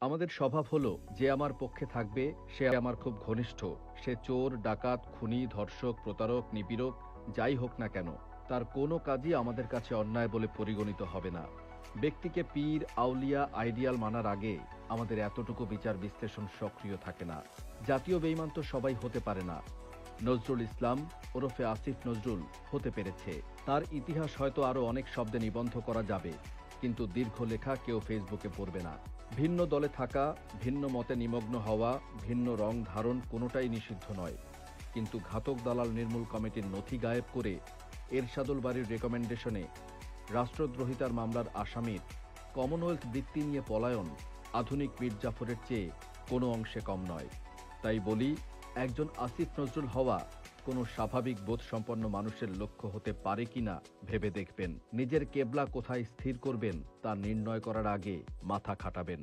আমাদের স্বভাব হলো যে আমার পক্ষে থাকবে সে আমার খুব ঘনিষ্ঠ। সে চোর, ডাকাত, খুনি, ধর্ষক, প্রতারক, নিপীড়ক যাই হোক না কেন, তার কোনো কাজই আমাদের কাছে অন্যায় বলে পরিগণিত হবে না। ব্যক্তিকে পীর, আউলিয়া, আইডিয়াল মানার আগে আমাদের এতটুকু বিচার বিশ্লেষণ সক্রিয় থাকে না। জাতীয় বেঈমান তো সবাই হতে পারে না। নজরুল ইসলাম ওরফে আসিফ নজরুল হতে পেরেছে। তার ইতিহাস হয়তো আরো অনেক শব্দে নিবন্ধ করা যাবে, কিন্তু দীর্ঘ লেখা কেউ ফেসবুকে পড়বে না। ভিন্ন দলে থাকা, ভিন্ন মতে নিমগ্ন হওয়া, ভিন্ন রং ধারণ কোনোটাই নিষিদ্ধ নয়, কিন্তু ঘাতক দালাল নির্মূল কমিটির নথি গায়েব করে এরশাদুল বারীর রেকমেন্ডেশনে রাষ্ট্রদ্রোহিতার মামলার আসামির কমনওয়েলথ বৃত্তি নিয়ে পলায়ন আধুনিক মীর জাফরের চেয়ে কোনো অংশে কম নয়। তাই বলি, একজন আসিফ নজরুল হওয়া কোনো স্বাভাবিক বোধসম্পন্ন মানুষের লক্ষ্য হতে পারে কিনা ভেবে দেখবেন। নিজের কেবলা কোথায় স্থির করবেন তা নির্ণয় করার আগে মাথা খাটাবেন।